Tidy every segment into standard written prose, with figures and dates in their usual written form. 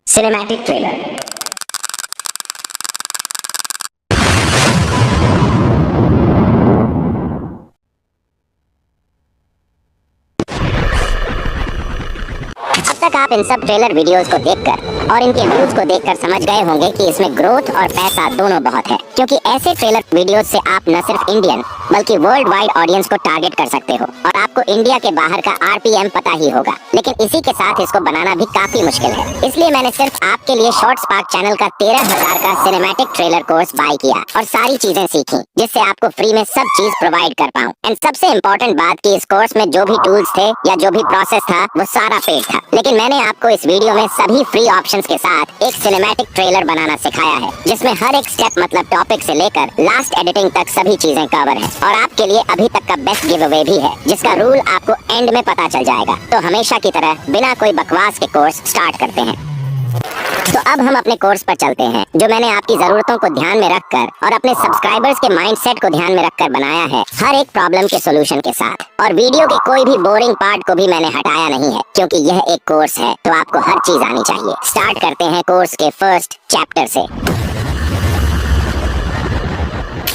Cinematic trailer. अब तक आप इन सब ट्रेलर वीडियोस को देखकर और इनके व्यूज को देखकर समझ गए होंगे कि इसमें ग्रोथ और पैसा दोनों बहुत है, क्योंकि ऐसे ट्रेलर वीडियोस से आप न सिर्फ इंडियन बल्कि वर्ल्ड वाइड ऑडियंस को टारगेट कर सकते हो और आपको इंडिया के बाहर का आरपीएम पता ही होगा। लेकिन इसी के साथ इसको बनाना भी काफी मुश्किल है, इसलिए मैंने सिर्फ आपके लिए शॉर्ट स्पार्क चैनल का 13,000 का सिनेमैटिक ट्रेलर कोर्स बाय किया और सारी चीजें सीखी, जिससे आपको फ्री में सब चीज प्रोवाइड कर पाऊँ। एंड सबसे इम्पोर्टेंट बात कि इस कोर्स में जो भी टूल्स थे या जो भी प्रोसेस था वो सारा पेड था, लेकिन मैंने आपको इस वीडियो में सभी फ्री ऑप्शंस के साथ एक सिनेमैटिक ट्रेलर बनाना सिखाया है, जिसमें हर एक स्टेप मतलब टॉपिक से लेकर लास्ट एडिटिंग तक सभी चीजें कवर है और आपके लिए अभी तक का बेस्ट गिव अवे भी है, जिसका रूल आपको एंड में पता चल जाएगा। तो हमेशा की तरह बिना कोई बकवास के कोर्स स्टार्ट करते हैं। तो अब हम अपने कोर्स पर चलते हैं, जो मैंने आपकी जरूरतों को ध्यान में रखकर और अपने सब्सक्राइबर्स के माइंडसेट को ध्यान में रखकर बनाया है, हर एक प्रॉब्लम के सॉल्यूशन के साथ। और वीडियो के कोई भी बोरिंग पार्ट को भी मैंने हटाया नहीं है, क्योंकि यह एक कोर्स है तो आपको हर चीज आनी चाहिए। स्टार्ट करते हैं कोर्स के फर्स्ट चैप्टर से।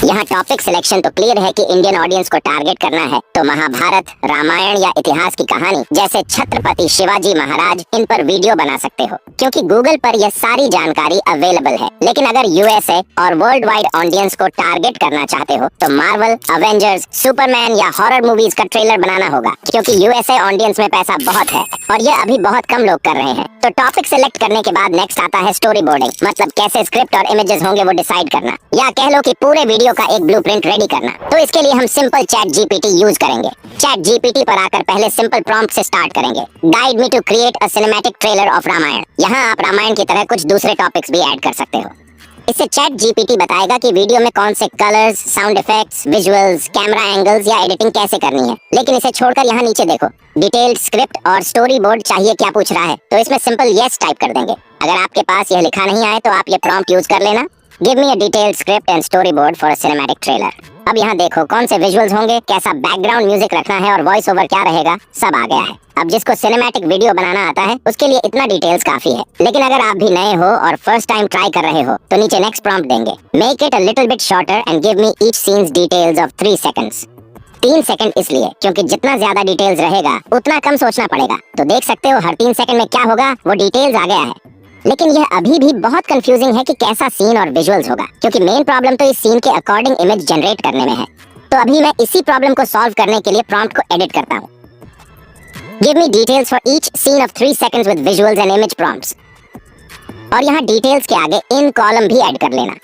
यहाँ टॉपिक सिलेक्शन तो क्लियर है कि इंडियन ऑडियंस को टारगेट करना है, तो महाभारत, रामायण या इतिहास की कहानी जैसे छत्रपति शिवाजी महाराज, इन पर वीडियो बना सकते हो, क्योंकि गूगल पर यह सारी जानकारी अवेलेबल है। लेकिन अगर यूएसए और वर्ल्ड वाइड ऑडियंस को टारगेट करना चाहते हो तो मार्वल, अवेंजर्स, सुपरमैन या हॉरर मूवीज का ट्रेलर बनाना होगा, क्योंकि यूएसए ऑडियंस में पैसा बहुत है और ये अभी बहुत कम लोग कर रहे हैं। तो टॉपिक सिलेक्ट करने के बाद नेक्स्ट आता है स्टोरी बोर्डिंग, मतलब कैसे स्क्रिप्ट और इमेजेस होंगे वो डिसाइड करना, या कह लो कि पूरे वीडियो का एक ब्लूप्रिंट रेडी करना। तो इसके लिए हम सिंपल चैट जीपीटी यूज करेंगे। चैट जीपीटी पर आकर पहले सिंपल प्रॉम्प्ट से स्टार्ट करेंगे, guide me to create a cinematic trailer of Ramayana. यहाँ आप रामायण की तरह कुछ दूसरे टॉपिक्स भी ऐड कर सकते हो। इससे चैट जीपीटी बताएगा कि वीडियो में कौन से colours, sound effects, visuals, camera angles या एडिटिंग कैसे करनी है। लेकिन इसे छोड़कर यहाँ नीचे देखो, डिटेल्ड स्क्रिप्ट और स्टोरी बोर्ड चाहिए क्या पूछ रहा है, तो इसमें सिंपल यस टाइप कर देंगे। अगर आपके पास यह लिखा नहीं आए तो आप ये प्रॉम्प्ट यूज कर लेना, give me a detailed script and story board for a cinematic trailer. अब यहाँ देखो कौन से विजुअल्स होंगे, कैसा बैकग्राउंड म्यूजिक रखना है और वॉइस ओवर क्या रहेगा, सब आ गया है। अब जिसको सिनेमैटिक वीडियो बनाना आता है उसके लिए इतना डिटेल्स काफी है। लेकिन अगर आप भी नए हो और फर्स्ट टाइम ट्राई कर रहे हो तो नीचे नेक्स्ट प्रॉम्प्ट देंगे, make it a little bit shorter and give me each scenes details of 3 seconds. 3 second इसलिए क्योंकि जितना ज्यादा डिटेल्स रहेगा उतना कम सोचना पड़ेगा। तो देख सकते हो हर 3 सेकंड में क्या होगा वो डिटेल्स आ गया है। लेकिन यह अभी भी बहुत कंफ्यूजिंग है कि कैसा सीन और विजुअल्स होगा, क्योंकि मेन प्रॉब्लम तो इस सीन के अकॉर्डिंग इमेज जनरेट करने में है। तो अभी मैं इसी प्रॉब्लम को सॉल्व करने के लिए प्रॉम्प्ट को एडिट करता हूँ। Give me details for each scene of 3 seconds with visuals and image prompts. और यहाँ डिटेल्स के आगे इन कॉलम भी ऐड कर लेना।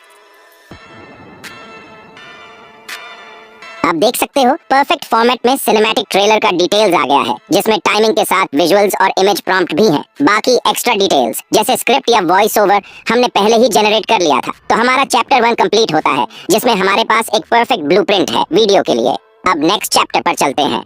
आप देख सकते हो परफेक्ट फॉर्मेट में सिनेमैटिक ट्रेलर का डिटेल्स आ गया है, जिसमें टाइमिंग के साथ विजुअल्स और इमेज प्रॉम्प्ट भी हैं। बाकी एक्स्ट्रा डिटेल्स जैसे स्क्रिप्ट या वॉइस ओवर हमने पहले ही जनरेट कर लिया था। तो हमारा चैप्टर 1 कंप्लीट होता है, जिसमें हमारे पास एक परफेक्ट ब्लूप्रिंट है वीडियो के लिए। अब नेक्स्ट चैप्टर पर चलते हैं।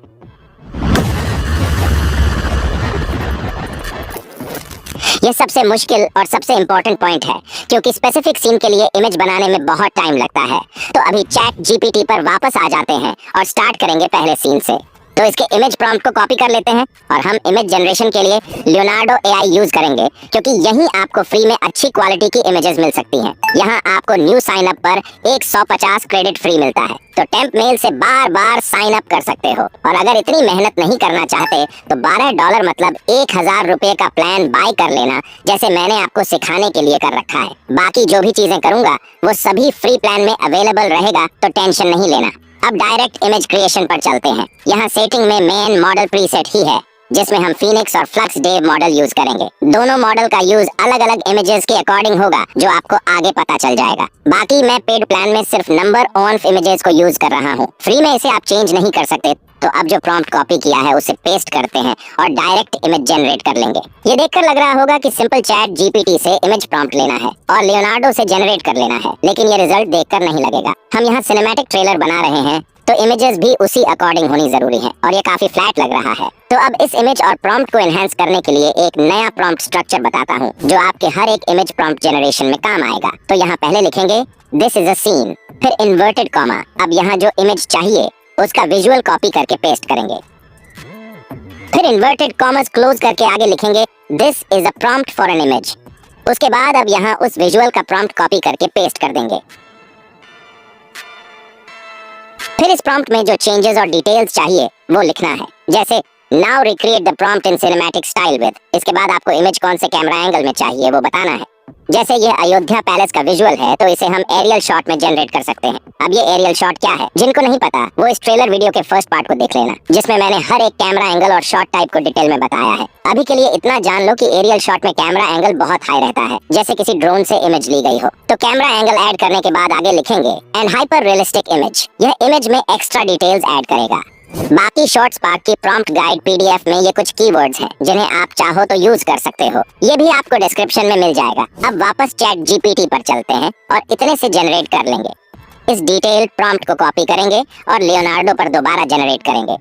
यह सबसे मुश्किल और सबसे इम्पोर्टेंट पॉइंट है, क्योंकि स्पेसिफिक सीन के लिए इमेज बनाने में बहुत टाइम लगता है। तो अभी चैट जीपीटी पर वापस आ जाते हैं और स्टार्ट करेंगे पहले सीन से। तो इसके इमेज प्रॉम्प्ट को कॉपी कर लेते हैं और हम इमेज जनरेशन के लिए लियोनार्डो एआई यूज करेंगे, क्योंकि यहीं आपको फ्री में अच्छी क्वालिटी की इमेजेस मिल सकती हैं। यहाँ आपको न्यू साइन अप पर 150 क्रेडिट फ्री मिलता है, तो टेम्प मेल से बार बार साइन अप कर सकते हो। और अगर इतनी मेहनत नहीं करना चाहते तो $12 मतलब 1000 रुपए का प्लान बाय कर लेना, जैसे मैंने आपको सिखाने के लिए कर रखा है। बाकी जो भी चीजें करूंगा वो सभी फ्री प्लान में अवेलेबल रहेगा, तो टेंशन नहीं लेना। अब डायरेक्ट इमेज क्रिएशन पर चलते हैं। यहाँ सेटिंग में मेन मॉडल प्रीसेट ही है, जिसमें हम फीनिक्स और फ्लक्स डेव मॉडल यूज करेंगे। दोनों मॉडल का यूज अलग अलग इमेजेस के अकॉर्डिंग होगा, जो आपको आगे पता चल जाएगा। बाकी मैं पेड प्लान में सिर्फ नंबर ऑफ इमेजेस को यूज कर रहा हूँ, फ्री में इसे आप चेंज नहीं कर सकते। तो अब जो प्रॉम्प्ट कॉपी किया है उसे पेस्ट करते हैं और डायरेक्ट इमेज जनरेट कर लेंगे। ये देखकर लग रहा होगा कि सिंपल चैट जीपीटी से इमेज प्रॉम्प्ट लेना है और लियोनार्डो से जनरेट कर लेना है, लेकिन ये रिजल्ट देखकर नहीं लगेगा। हम यहाँ सिनेमैटिक ट्रेलर बना रहे हैं, तो इमेजेस भी उसी अकॉर्डिंग होनी जरूरी है और ये काफी फ्लैट लग रहा है। तो अब इस इमेज और प्रॉम्प्ट को एनहांस करने के लिए एक नया प्रॉम्प्ट स्ट्रक्चर बताता हूँ, जो आपके हर एक इमेज प्रॉम्प्ट जनरेशन में काम आएगा। तो यहाँ पहले लिखेंगे दिस इज अ सीन, फिर इन्वर्टेड कॉमा। अब यहाँ जो इमेज चाहिए उसका विजुअल कॉपी करके पेस्ट करेंगे, फिर इन्वर्टेड कॉमर्स क्लोज करके आगे लिखेंगे this is a prompt for an image. उसके बाद अब यहाँ उस विजुअल का प्रॉम्प्ट कॉपी करके पेस्ट कर देंगे। फिर इस प्रॉम्प्ट में जो चेंजेस और डिटेल्स चाहिए वो लिखना है, जैसे now recreate the prompt in cinematic style with. इसके बाद आपको इमेज कौन से कैमरा एंगल में चाहिए वो बताना है। जैसे ये अयोध्या पैलेस का विजुअल है तो इसे हम एरियल शॉट में जनरेट कर सकते हैं। अब ये एरियल शॉट क्या है, जिनको नहीं पता वो इस ट्रेलर वीडियो के फर्स्ट पार्ट को देख लेना, जिसमें मैंने हर एक कैमरा एंगल और शॉट टाइप को डिटेल में बताया है। अभी के लिए इतना जान लो कि एरियल शॉट में कैमरा एंगल बहुत हाई रहता है, जैसे किसी ड्रोन से इमेज ली गई हो। तो कैमरा एंगल ऐड करने के बाद आगे लिखेंगे एंड हाइपर रियलिस्टिक इमेज। यह इमेज में एक्स्ट्रा डिटेल्स ऐड करेगा। बाकी शॉर्ट स्पार्क की प्रॉम्प्ट गाइड पीडीएफ में ये कुछ कीवर्ड्स हैं जिन्हें आप चाहो तो यूज कर सकते हो। ये भी आपको डिस्क्रिप्शन में मिल जाएगा। अब वापस चैट जीपीटी पर चलते हैं और इतने से जनरेट कर लेंगे। इस डिटेल प्रॉम्प्ट को कॉपी करेंगे और लियोनार्डो पर दोबारा जनरेट करेंगे।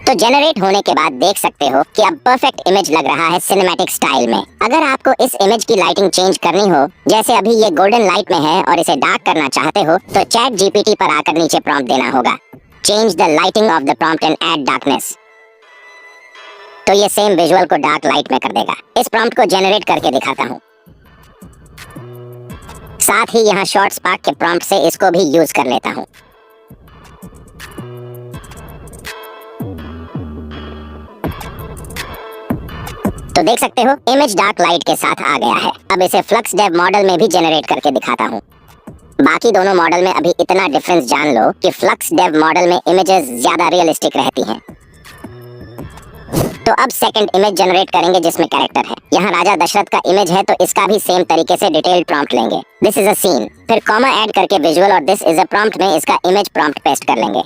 तो जनरेट होने के बाद देख सकते हो कि अब परफेक्ट इमेज लग रहा है सिनेमैटिक स्टाइल में। अगर आपको इस इमेज की लाइटिंग चेंज करनी हो, जैसे अभी ये गोल्डन लाइट में है और इसे डार्क करना चाहते हो, तो चैट जीपीटी पर आकर नीचे प्रॉम्प्ट देना होगा, change the lighting of the prompt and add darkness. तो ये सेम विजुअल को डार्क लाइट में कर देगा। इस प्रॉम्प्ट को जनरेट करके दिखाता हूँ। साथ ही यहाँ शॉर्ट स्पार्क के प्रॉम्प्ट से इसको भी यूज कर लेता हूँ। तो देख सकते हो इमेज डार्क लाइट के साथ आ गया है। अब इसे फ्लक्स डेव मॉडल में भी जनरेट करके दिखाता हूँ। बाकी दोनों मॉडल में अभी इतना डिफरेंस जान लो कि फ्लक्स डेव मॉडल में इमेजेस ज्यादा रियलिस्टिक रहती हैं। तो अब सेकंड इमेज जनरेट करेंगे जिसमें कैरेक्टर है। यहाँ राजा दशरथ का इमेज है तो इसका भी सेम तरीके से डिटेल्ड प्रॉम्प्ट लेंगे, दिस इज अ सीन, फिर कॉमा ऐड करके विजुअल और दिस इज अ प्रॉम्प्ट में इसका इमेज प्रॉम्प्ट पेस्ट कर लेंगे।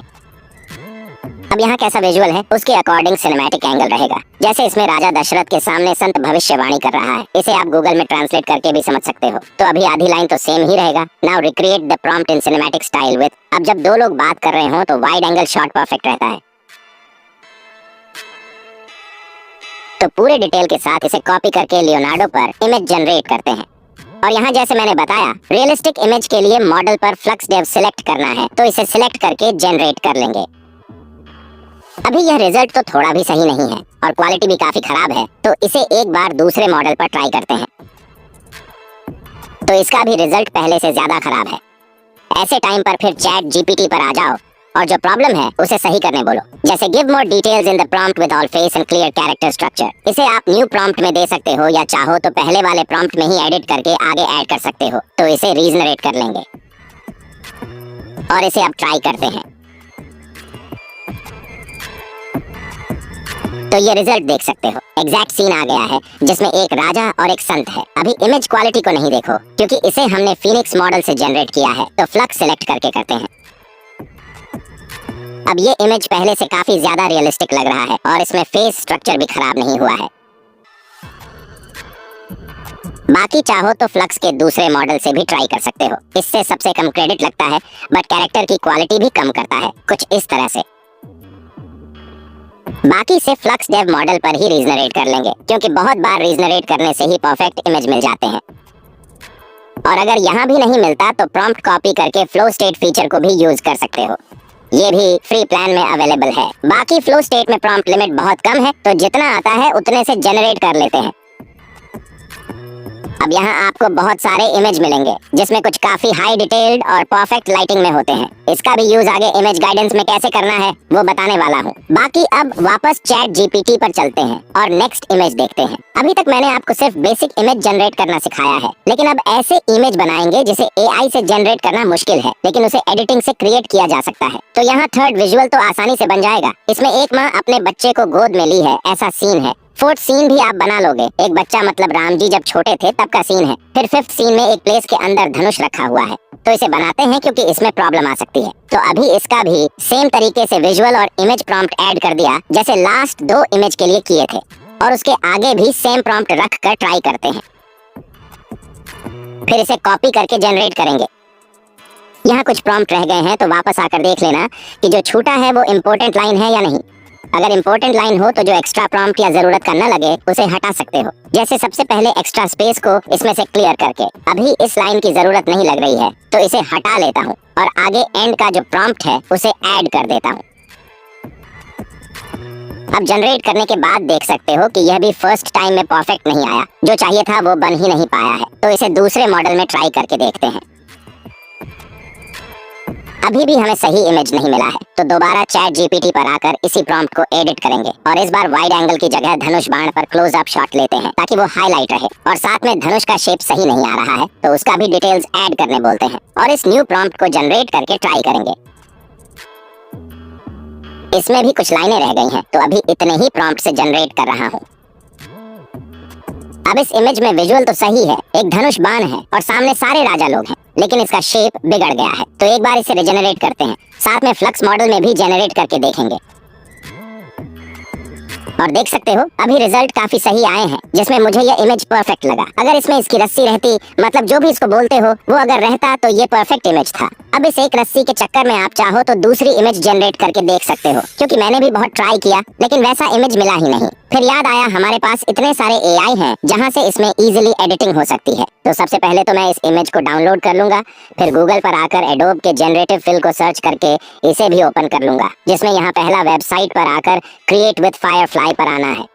अब यहाँ कैसा विजुअल है उसके अकॉर्डिंग सिनेमैटिक एंगल रहेगा। जैसे इसमें राजा दशरथ के सामने संत भविष्यवाणी कर रहा है, इसे आप गूगल में ट्रांसलेट करके भी समझ सकते हो। तो अभी आधी लाइन तो सेम ही रहेगा, now recreate the prompt in cinematic style with. अब जब दो लोग बात कर रहे हो तो वाइड एंगल शॉट परफेक्ट रहता है। तो पूरे डिटेल के साथ इसे कॉपी करके लियोनार्डो पर इमेज जनरेट करते हैं। और यहाँ जैसे मैंने बताया रियलिस्टिक इमेज के लिए मॉडल पर फ्लक्स डेव सिलेक्ट करना है, तो इसे सिलेक्ट करके जनरेट कर लेंगे। अभी यह रिजल्ट तो थोड़ा भी सही नहीं है और क्वालिटी भी काफी खराब है, तो इसे एक बार दूसरे मॉडल पर ट्राई करते हैं। तो इसका भी रिजल्ट पहले से ज्यादा खराब है। ऐसे टाइम पर फिर चैट जीपीटी पर आ जाओ और जो प्रॉब्लम है उसे सही करने बोलो, जैसे give more details in the prompt with all face and clear character structure. इसे आप न्यू प्रॉम्प्ट में दे सकते हो या चाहो तो पहले वाले प्रॉम्प्ट में ही एडिट करके आगे ऐड कर सकते हो। तो इसे रीजनरेट कर लेंगे और इसे अब ट्राई करते हैं। तो ये रिजल्ट देख सकते हो, एग्जैक्ट सीन आ गया है जिसमें एक राजा और एक संत है। अभी इमेज क्वालिटी को नहीं देखो क्योंकि इसे हमने फिनिक्स मॉडल से जनरेट किया है, तो फ्लक्स सिलेक्ट करके करते हैं। अब ये इमेज पहले से काफी ज्यादा रियलिस्टिक लग रहा है और इसमें फेस स्ट्रक्चर भी खराब नहीं हुआ है। बाकी चाहो तो फ्लक्स के दूसरे मॉडल से भी ट्राई कर सकते हो, इससे सबसे कम क्रेडिट लगता है बट कैरेक्टर की क्वालिटी भी कम करता है, कुछ इस तरह से। बाकी से फ्लक्स डेव मॉडल पर ही रीजनरेट कर लेंगे क्योंकि बहुत बार रीजनरेट करने से ही परफेक्ट इमेज मिल जाते हैं। और अगर यहाँ भी नहीं मिलता तो प्रॉम्प्ट कॉपी करके फ्लो स्टेट फीचर को भी यूज कर सकते हो, ये भी फ्री प्लान में अवेलेबल है। बाकी फ्लो स्टेट में प्रॉम्प्ट लिमिट बहुत कम है, तो जितना आता है उतने से जनरेट कर लेते हैं। अब यहाँ आपको बहुत सारे इमेज मिलेंगे जिसमें कुछ काफी हाई डिटेल्ड और परफेक्ट लाइटिंग में होते हैं। इसका भी यूज आगे इमेज गाइडेंस में कैसे करना है वो बताने वाला हूँ। बाकी अब वापस चैट जीपीटी पर चलते हैं और नेक्स्ट इमेज देखते हैं। अभी तक मैंने आपको सिर्फ बेसिक इमेज जनरेट करना सिखाया है, लेकिन अब ऐसे इमेज बनाएंगे जिसे एआई से जनरेट करना मुश्किल है, लेकिन उसे एडिटिंग से क्रिएट किया जा सकता है। तो यहाँ थर्ड विजुअल तो आसानी से बन जाएगा। इसमें एक माँ अपने बच्चे को गोद में ली है, ऐसा सीन है। फोर्थ सीन भी आप बना लोगे, एक बच्चा मतलब राम जी जब छोटे थे तब का सीन है। फिर फिफ्थ सीन में एक प्लेस के अंदर धनुष रखा हुआ है, तो इसे बनाते हैं क्योंकि इसमें प्रॉब्लम आ सकती है। तो अभी इसका भी सेम तरीके से विजुअल और इमेज प्रॉम्प्ट ऐड कर दिया जैसे लास्ट दो इमेज के लिए किए थे, और उसके आगे भी सेम प्रॉम्प्ट रख कर ट्राई करते हैं। फिर इसे कॉपी करके जनरेट करेंगे। यहाँ कुछ प्रॉम्प्ट रह गए हैं तो वापस आकर देख लेना कि जो छूटा है वो इम्पोर्टेंट लाइन है या नहीं। अगर इम्पोर्टेंट लाइन हो तो जो एक्स्ट्रा प्रॉम्प्ट या जरूरत का न लगे उसे हटा सकते हो, जैसे सबसे पहले एक्स्ट्रा स्पेस को इसमें से क्लियर करके। अभी इस लाइन की जरूरत नहीं लग रही है तो इसे हटा लेता हूँ और आगे एंड का जो प्रॉम्प्ट है उसे ऐड कर देता हूँ। अब जनरेट करने के बाद देख सकते हो कि यह भी फर्स्ट टाइम में परफेक्ट नहीं आया, जो चाहिए था वो बन ही नहीं पाया है। तो इसे दूसरे मॉडल में ट्राई करके देखते हैं। अभी भी हमें सही इमेज नहीं मिला है, तो दोबारा चैट जीपीटी पर आकर इसी प्रॉम्प्ट को एडिट करेंगे और इस बार वाइड एंगल की जगह धनुष बाण पर क्लोज अप शॉट लेते हैं ताकि वो हाईलाइट रहे। और साथ में धनुष का शेप सही नहीं आ रहा है तो उसका भी डिटेल्स ऐड करने बोलते हैं और इस न्यू प्रॉम्प्ट को जनरेट करके ट्राई करेंगे। इसमें भी कुछ लाइनें रह गई हैं, तो अभी इतने ही प्रॉम्प्ट से जनरेट कर रहा हूँ। अब इस इमेज में विजुअल तो सही है, एक धनुष बाण है और सामने सारे राजा लोग हैं, लेकिन इसका शेप बिगड़ गया है। तो एक बार इसे रिजेनरेट करते हैं, साथ में फ्लक्स मॉडल में भी जेनरेट करके देखेंगे और देख सकते हो अभी रिजल्ट काफी सही आए हैं, जिसमें मुझे यह इमेज परफेक्ट लगा। अगर इसमें इसकी रस्सी रहती, मतलब जो भी इसको बोलते हो वो अगर रहता, तो ये परफेक्ट इमेज था। अब इस एक रस्सी के चक्कर में आप चाहो तो दूसरी इमेज जनरेट करके देख सकते हो, क्योंकि मैंने भी बहुत ट्राई किया लेकिन वैसा इमेज मिला ही नहीं। फिर याद आया हमारे पास इतने सारे एआई हैं जहां से इसमें इजीली एडिटिंग हो सकती है। तो सबसे पहले तो मैं इस इमेज को डाउनलोड कर लूंगा, फिर गूगल पर आकर एडोब के जनरेटिव फिल को सर्च करके इसे भी ओपन कर लूंगा, जिसमें यहाँ पहला वेबसाइट पर आकर क्रिएट विद फायरफ्लाई पर आना है।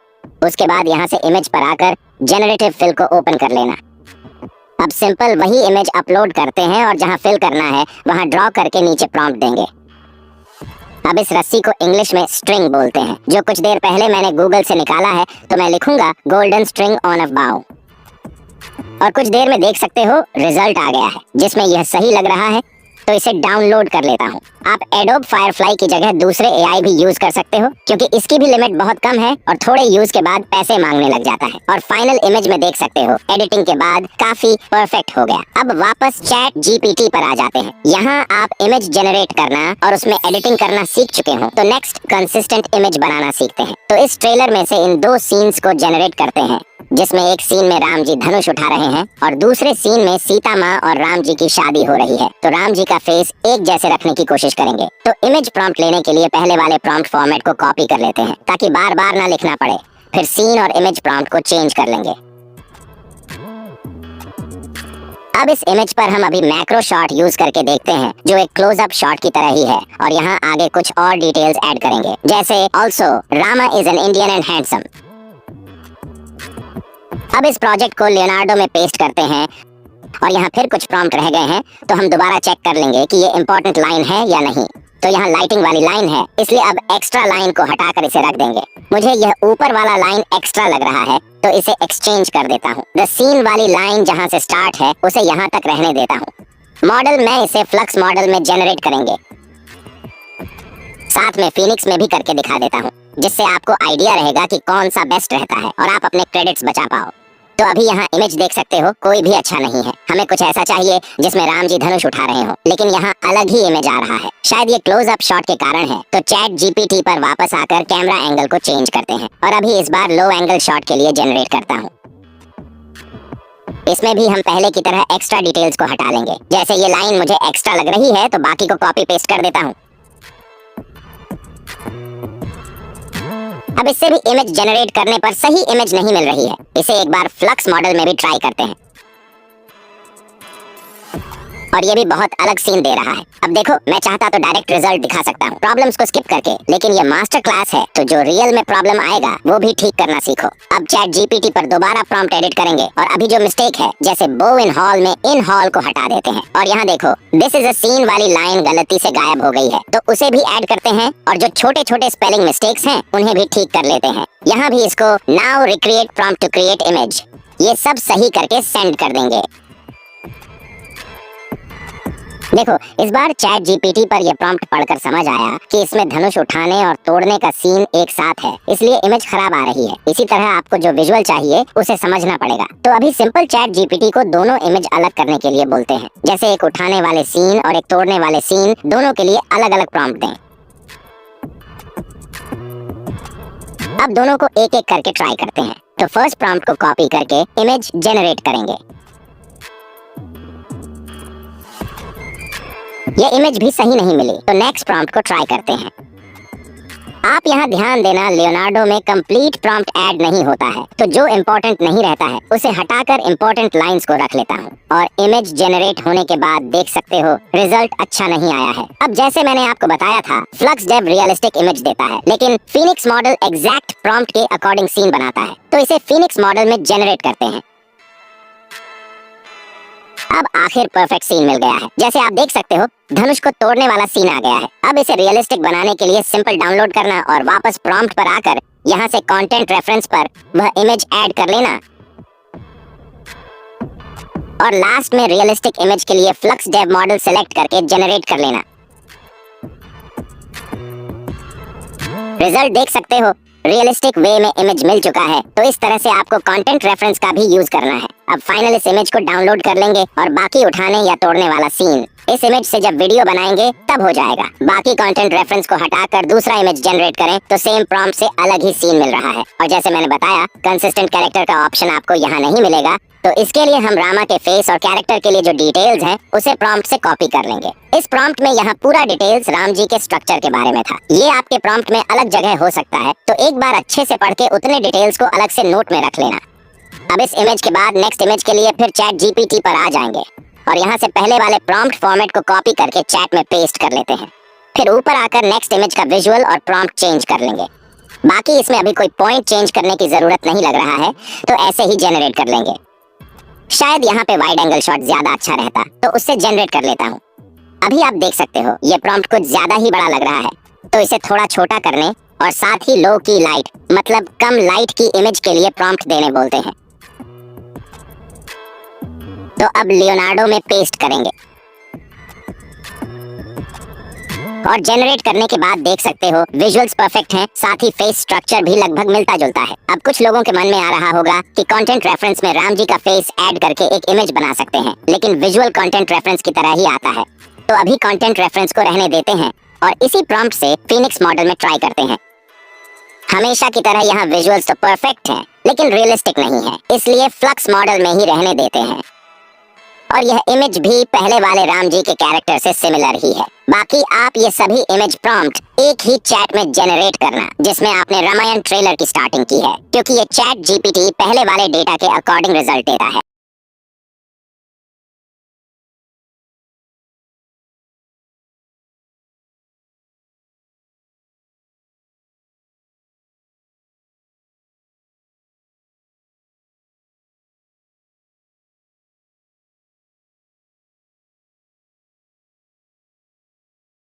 उसके बाद यहाँ से इमेज पर आकर जनरेटिव फिल को ओपन कर लेना। अब सिंपल वही इमेज अपलोड करते हैं और जहाँ फिल करना है वहाँ ड्रॉ करके नीचे प्रॉम्प्ट देंगे। अब इस रस्सी को इंग्लिश में स्ट्रिंग बोलते हैं, जो कुछ देर पहले मैंने गूगल से निकाला है। तो मैं लिखूंगा गोल्डन स्ट्रिंग ऑन अ बाउ और कुछ देर में देख सकते हो रिजल्ट आ गया है, जिसमें यह सही लग रहा है। तो इसे डाउनलोड कर लेता हूँ। आप एडोब फायरफ्लाई की जगह दूसरे एआई भी यूज कर सकते हो, क्योंकि इसकी भी लिमिट बहुत कम है और थोड़े यूज के बाद पैसे मांगने लग जाता है। और फाइनल इमेज में देख सकते हो एडिटिंग के बाद काफी परफेक्ट हो गया। अब वापस चैट जीपीटी पर आ जाते हैं। यहाँ आप इमेज जनरेट करना और उसमें एडिटिंग करना सीख चुके हो, तो नेक्स्ट कंसिस्टेंट इमेज बनाना सीखते हैं। तो इस ट्रेलर में से इन दो सीन्स को जनरेट करते हैं, जिसमें एक सीन में राम जी धनुष उठा रहे हैं और दूसरे सीन में सीता माँ और राम जी की शादी हो रही है। तो राम जी का फेस एक जैसे रखने की कोशिश करेंगे। तो इमेज प्रॉम्प्ट लेने के लिए पहले वाले प्रॉम्प्ट फॉर्मेट को कॉपी कर लेते हैं ताकि बार बार ना लिखना पड़े। फिर सीन और इमेज प्रॉम्प्ट को चेंज कर लेंगे। अब इस इमेज पर हम अभी मैक्रो शॉट यूज करके देखते हैं, जो एक क्लोजअप शॉट की तरह ही है। और यहाँ आगे कुछ और डिटेल्स ऐड करेंगे, जैसे also Rama is an Indian and handsome. अब इस प्रोजेक्ट को लियोनार्डो में पेस्ट करते हैं और यहाँ फिर कुछ प्रॉम्प्ट रह गए हैं, तो हम दोबारा चेक कर लेंगे कि ये इंपॉर्टेंट लाइन है या नहीं। तो यहाँ लाइटिंग वाली लाइन है, इसलिए अब एक्स्ट्रा लाइन को हटाकर इसे रख देंगे। मुझे यह ऊपर वाला लाइन एक्स्ट्रा लग रहा है, तो इसे एक्सचेंज कर देता हूँ। द सीन वाली लाइन जहाँ से स्टार्ट है उसे यहाँ तक रहने देता हूँ। मॉडल में इसे फ्लक्स मॉडल में जनरेट करेंगे, साथ में फिनिक्स में भी करके दिखा देता हूँ, जिससे आपको आइडिया रहेगा कि कौन सा बेस्ट रहता है और आप अपने क्रेडिट्स बचा पाओ। तो अभी यहाँ इमेज देख सकते हो कोई भी अच्छा नहीं है। हमें कुछ ऐसा चाहिए जिसमें राम जी धनुष उठा रहे हो, लेकिन यहाँ अलग ही इमेज आ रहा है। शायद ये क्लोज अप शॉट के कारण है। तो चैट जीपीटी पर वापस आकर कैमरा एंगल को चेंज करते हैं और अभी इस बार लो एंगल शॉट के लिए जनरेट करता हूँ। इसमें भी हम पहले की तरह एक्स्ट्रा डिटेल्स को हटा लेंगे। जैसे ये लाइन मुझे एक्स्ट्रा लग रही है तो बाकी को कॉपी पेस्ट कर देता हूँ। अब इससे भी इमेज जनरेट करने पर सही इमेज नहीं मिल रही है। इसे एक बार फ्लक्स मॉडल में भी ट्राई करते हैं और ये भी बहुत अलग सीन दे रहा है। अब देखो, मैं चाहता तो डायरेक्ट रिजल्ट दिखा सकता हूँ प्रॉब्लम्स को स्किप करके, लेकिन ये मास्टर क्लास है, तो जो रियल में प्रॉब्लम आएगा वो भी ठीक करना सीखो। अब चैट जीपीटी पर दोबारा प्रॉम्प्ट एडिट करेंगे और अभी जो मिस्टेक है, जैसे बो इन हॉल में इन हॉल को हटा देते हैं और यहाँ देखो दिस इज अ सीन वाली लाइन गलती से गायब हो गई है, तो उसे भी ऐड करते हैं और जो छोटे छोटे स्पेलिंग मिस्टेक्स हैं उन्हें भी ठीक कर लेते हैं। यहाँ भी इसको now recreate prompt to create image, ये सब सही करके सेंड कर देंगे। देखो, इस बार चैट जीपीटी पर यह प्रॉम्प्ट पढ़कर समझ आया कि इसमें धनुष उठाने और तोड़ने का सीन एक साथ है, इसलिए इमेज खराब आ रही है। इसी तरह आपको जो विजुअल चाहिए उसे समझना पड़ेगा। तो अभी सिंपल चैट जीपीटी को दोनों इमेज अलग करने के लिए बोलते हैं, जैसे एक उठाने वाले सीन और एक तोड़ने वाले सीन, दोनों के लिए अलग अलग प्रॉम्प्ट दें। अब दोनों को एक एक करके ट्राई करते हैं। तो फर्स्ट प्रॉम्प्ट को कॉपी करके इमेज जनरेट करेंगे। ये इमेज भी सही नहीं मिली, तो नेक्स्ट प्रॉम्प्ट को ट्राई करते हैं। आप यहाँ ध्यान देना, लियोनार्डो में कंप्लीट प्रॉम्प्ट ऐड नहीं होता है, तो जो इम्पोर्टेंट नहीं रहता है उसे हटाकर इम्पोर्टेंट लाइंस को रख लेता हूँ। और इमेज जनरेट होने के बाद देख सकते हो रिजल्ट अच्छा नहीं आया है। अब जैसे मैंने आपको बताया था, FluxDev रियलिस्टिक इमेज देता है, लेकिन फीनिक्स मॉडल एग्जैक्ट प्रॉम्प्ट के अकॉर्डिंग सीन बनाता है, तो इसे फीनिक्स मॉडल में जनरेट करते हैं। अब आखिर परफेक्ट सीन मिल गया है। जैसे आप देख सकते हो, धनुष को तोड़ने वाला सीन आ गया है। अब इसे रियलिस्टिक बनाने के लिए सिंपल डाउनलोड करना और वापस प्रॉम्प्ट पर आकर यहाँ से कंटेंट रेफरेंस पर वह इमेज ऐड कर लेना और लास्ट में रियलिस्टिक इमेज के लिए FluxDev मॉडल सेलेक्ट करके जनरेट कर लेना। रिजल्ट देख सकते हो, रियलिस्टिक वे में इमेज मिल चुका है। तो इस तरह से आपको कंटेंट रेफरेंस का भी यूज करना है। अब फाइनल इस इमेज को डाउनलोड कर लेंगे और बाकी उठाने या तोड़ने वाला सीन इस इमेज से जब वीडियो बनाएंगे तब हो जाएगा। बाकी कंटेंट रेफरेंस को हटाकर दूसरा इमेज जनरेट करें तो सेम प्रॉम्प्ट से अलग ही सीन मिल रहा है। और जैसे मैंने बताया, कंसिस्टेंट कैरेक्टर का ऑप्शन आपको यहाँ नहीं मिलेगा, तो इसके लिए हम रामा के फेस और कैरेक्टर के लिए जो डिटेल्स हैं उसे प्रॉम्प्ट से कॉपी कर लेंगे। इस प्रॉम्प्ट में यहाँ पूरा डिटेल्स राम जी के स्ट्रक्चर के बारे में था। ये आपके प्रॉम्प्ट में अलग जगह हो सकता है, तो एक बार अच्छे से पढ़ के उतने डिटेल्स को अलग से नोट में रख लेना। अब इस इमेज के बाद नेक्स्ट इमेज के लिए फिर चैट जीपीटी पर आ जाएंगे और यहाँ से पहले वाले प्रॉम्प्ट फॉर्मेट को कॉपी करके चैट में पेस्ट कर लेते हैं। फिर ऊपर आकर नेक्स्ट इमेज का विजुअल और प्रॉम्प्ट चेंज कर लेंगे। बाकी इसमें अभी कोई पॉइंट चेंज करने की जरूरत नहीं लग रहा है, तो ऐसे ही जनरेट कर लेंगे। शायद यहाँ पे वाइड एंगल शॉट ज्यादा अच्छा रहता, तो उससे जनरेट कर लेता हूँ। अभी आप देख सकते हो ये प्रॉम्प्ट कुछ ज्यादा ही बड़ा लग रहा है, तो इसे थोड़ा छोटा करने और साथ ही लो की लाइट मतलब कम लाइट की इमेज के लिए प्रॉम्प्ट देने बोलते हैं। तो अब लियोनार्डो में पेस्ट करेंगे और जनरेट करने के बाद देख सकते हो विजुअल्स परफेक्ट हैं, साथ ही फेस स्ट्रक्चर भी लगभग मिलता जुलता है। अब कुछ लोगों के मन में आ रहा होगा कि कंटेंट रेफरेंस में राम जी का फेस ऐड करके एक इमेज बना सकते हैं, लेकिन विजुअल कंटेंट रेफरेंस की तरह ही आता है। तो अभी कंटेंट रेफरेंस को रहने देते हैं और इसी प्रॉम्प्ट से फीनिक्स मॉडल में ट्राई करते हैं। हमेशा की तरह यहाँ विजुअल्स तो परफेक्ट हैं, लेकिन रियलिस्टिक नहीं है, इसलिए फ्लक्स मॉडल में ही रहने देते हैं। और यह इमेज भी पहले वाले राम जी के कैरेक्टर से सिमिलर ही है। बाकी आप ये सभी इमेज प्रॉम्प्ट एक ही चैट में जनरेट करना जिसमें आपने रामायण ट्रेलर की स्टार्टिंग की है, क्योंकि ये चैट जीपीटी पहले वाले डेटा के अकॉर्डिंग रिजल्ट देता है।